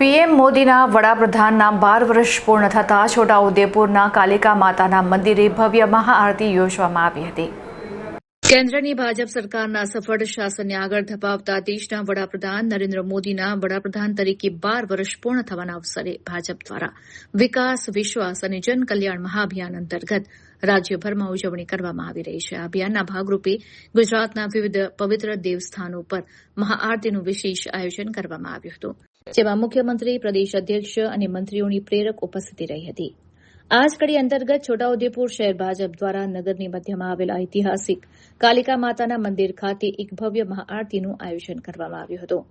PM મોદીના વડાપ્રધાનના 12 વર્ષ પૂર્ણ થતાં છોટાઉદેપુરના કાલિકા માતાના મંદિરે ભવ્ય મહાઆરતી યોજવામાં આવી હતી। કેન્દ્રની ભાજપ સરકારના સફળ શાસનને આગળ ધપાવતા દેશના વડાપ્રધાન નરેન્દ્ર મોદીના વડાપ્રધાન તરીકે 12 વર્ષ પૂર્ણ થવાના અવસરે ભાજપ દ્વારા વિકાસ, વિશ્વાસ અને જનકલ્યાણ મહાઅભિયાન અંતર્ગત રાજ્યભરમાં ઉજવણી કરવામાં આવી રહી છે। આ અભિયાનના ભાગરૂપે ગુજરાતના વિવિધ પવિત્ર દેવસ્થાનો પર મહાઆરતીનું વિશેષ આયોજન કરવામાં આવ્યું હતું, જેમાં મુખ્યમંત્રી, પ્રદેશ અધ્યક્ષ અને મંત્રીઓની પ્રેરક ઉપસ્થિતિ રહી હતી। આ જ કડી અંતર્ગત છોટાઉદેપુર શહેર ભાજપ દ્વારા નગરની મધ્યમાં આવેલા ઐતિહાસિક કાલિકા માતાના મંદિર ખાતે એક ભવ્ય મહાઆરતીનું આયોજન કરવામાં આવ્યું હતું।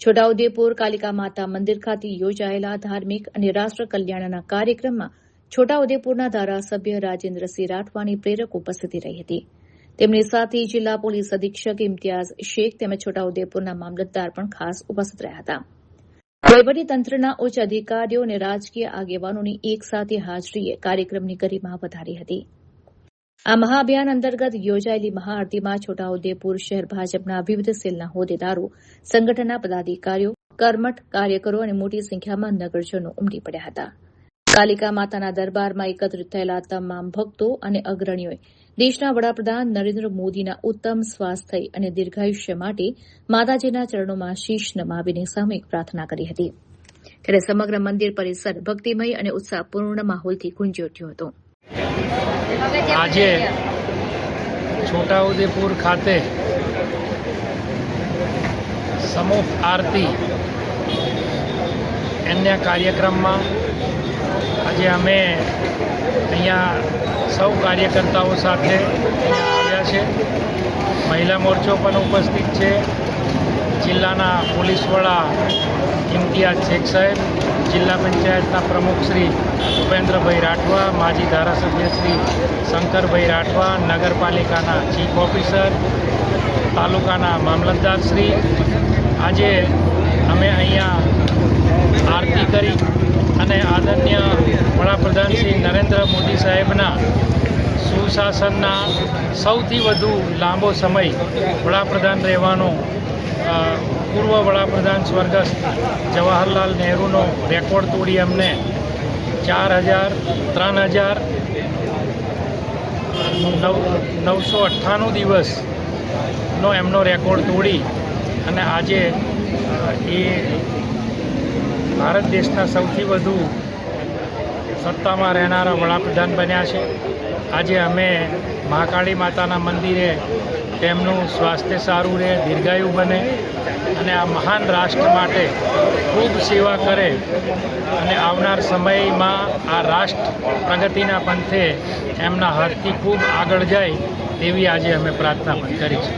છોટાઉદેપુર કાલિકા માતા મંદિર ખાતે યોજાયેલા ધાર્મિક અને રાષ્ટ્ર કલ્યાણના કાર્યક્રમમાં છોટાઉદેપુરના ધારાસભ્ય રાજેન્દ્રસિંહ રાઠવાની પ્રેરક ઉપસ્થિતિ રહી હતી। તેમની સાથે જિલ્લા પોલીસ અધિક્ષક ઇમ્તિયાઝ શેખ તેમજ છોટાઉદેપુરના મામલતદાર પણ ખાસ ઉપસ્થિત રહ્યા હતા। વહીવટીતંત્રના ઉચ્ચ અધિકારીઓ અને રાજકીય આગેવાનોની એકસાથે હાજરીએ કાર્યક્રમની ગરિમા વધારી હતી। આ મહાઅભિયાન અંતર્ગત યોજાયેલી મહાઆરતીમાં છોટાઉદેપુર શહેર ભાજપના વિવિધ સેલના હોદ્દેદારો, સંગઠનના પદાધિકારીઓ, કર્મઠ કાર્યકરો અને મોટી સંખ્યામાં નગરજનો ઉમટી પડ્યા હતા। કાલિકા માતાના દરબારમાં એકત્રિત થયેલા તમામ ભક્તો અને અગ્રણીઓએ દેશના વડાપ્રધાન નરેન્દ્ર મોદીના ઉત્તમ સ્વાસ્થ્ય અને દીર્ઘાયુષ્ય માટે માતાજીના ચરણોમાં શીશ નમાવીને સામૂહિક પ્રાર્થના કરી હતી। ત્યારે સમગ્ર મંદિર પરિસર ભક્તિમય અને ઉત્સાહપૂર્ણ માહોલથી ગુંજી ઉઠ્યો હતો। આજે છોટાઉદેપુર ખાતે સમૂહ આરતી અન્ય કાર્યક્રમમાં આજે અમે અહીંયા સૌ કાર્યકર્તાઓ સાથે આવ્યા છે। મહિલા મોરચો પણ ઉપસ્થિત છે। જિલ્લાના પોલીસ વડા ઇમ્તિયાઝ શેખ સાહેબ, જિલ્લા પંચાયતના પ્રમુખ શ્રી ભૂપેન્દ્રભાઈ રાઠવા, માજી ધારાસભ્ય શ્રી શંકરભાઈ રાઠવા, નગરપાલિકાના ચીફ ઓફિસર, તાલુકાના મામલતદાર શ્રી, આજે અમે અહીંયા આરતી કરી અને આદરણીય વડાપ્રધાન શ્રી નરેન્દ્ર મોદી સાહેબના સુશાસનના સૌથી વધુ લાંબો સમય વડાપ્રધાન રહેવાનો પૂર્વ વડાપ્રધાન સ્વર્ગસ્થ જવાહરલાલ નહેરુનો રેકોર્ડ તોડી અમને 3,998 દિવસનો એમનો રેકોર્ડ તોડી અને આજે એ ભારત દેશના સૌથી વધુ સત્તામાં રહેનારા વડાપ્રધાન બન્યા છે। આજે અમે મહાકાળી માતાના મંદિરે તેમનું સ્વાસ્થ્ય સારું રહે, દીર્ઘાયુ બને અને આ મહાન રાષ્ટ્ર માટે ખૂબ સેવા કરે અને આવનાર સમયમાં આ રાષ્ટ્ર પ્રગતિના પંથે એમના હાથથી ખૂબ આગળ જાય તેવી આજે અમે પ્રાર્થના પણ કરી છે।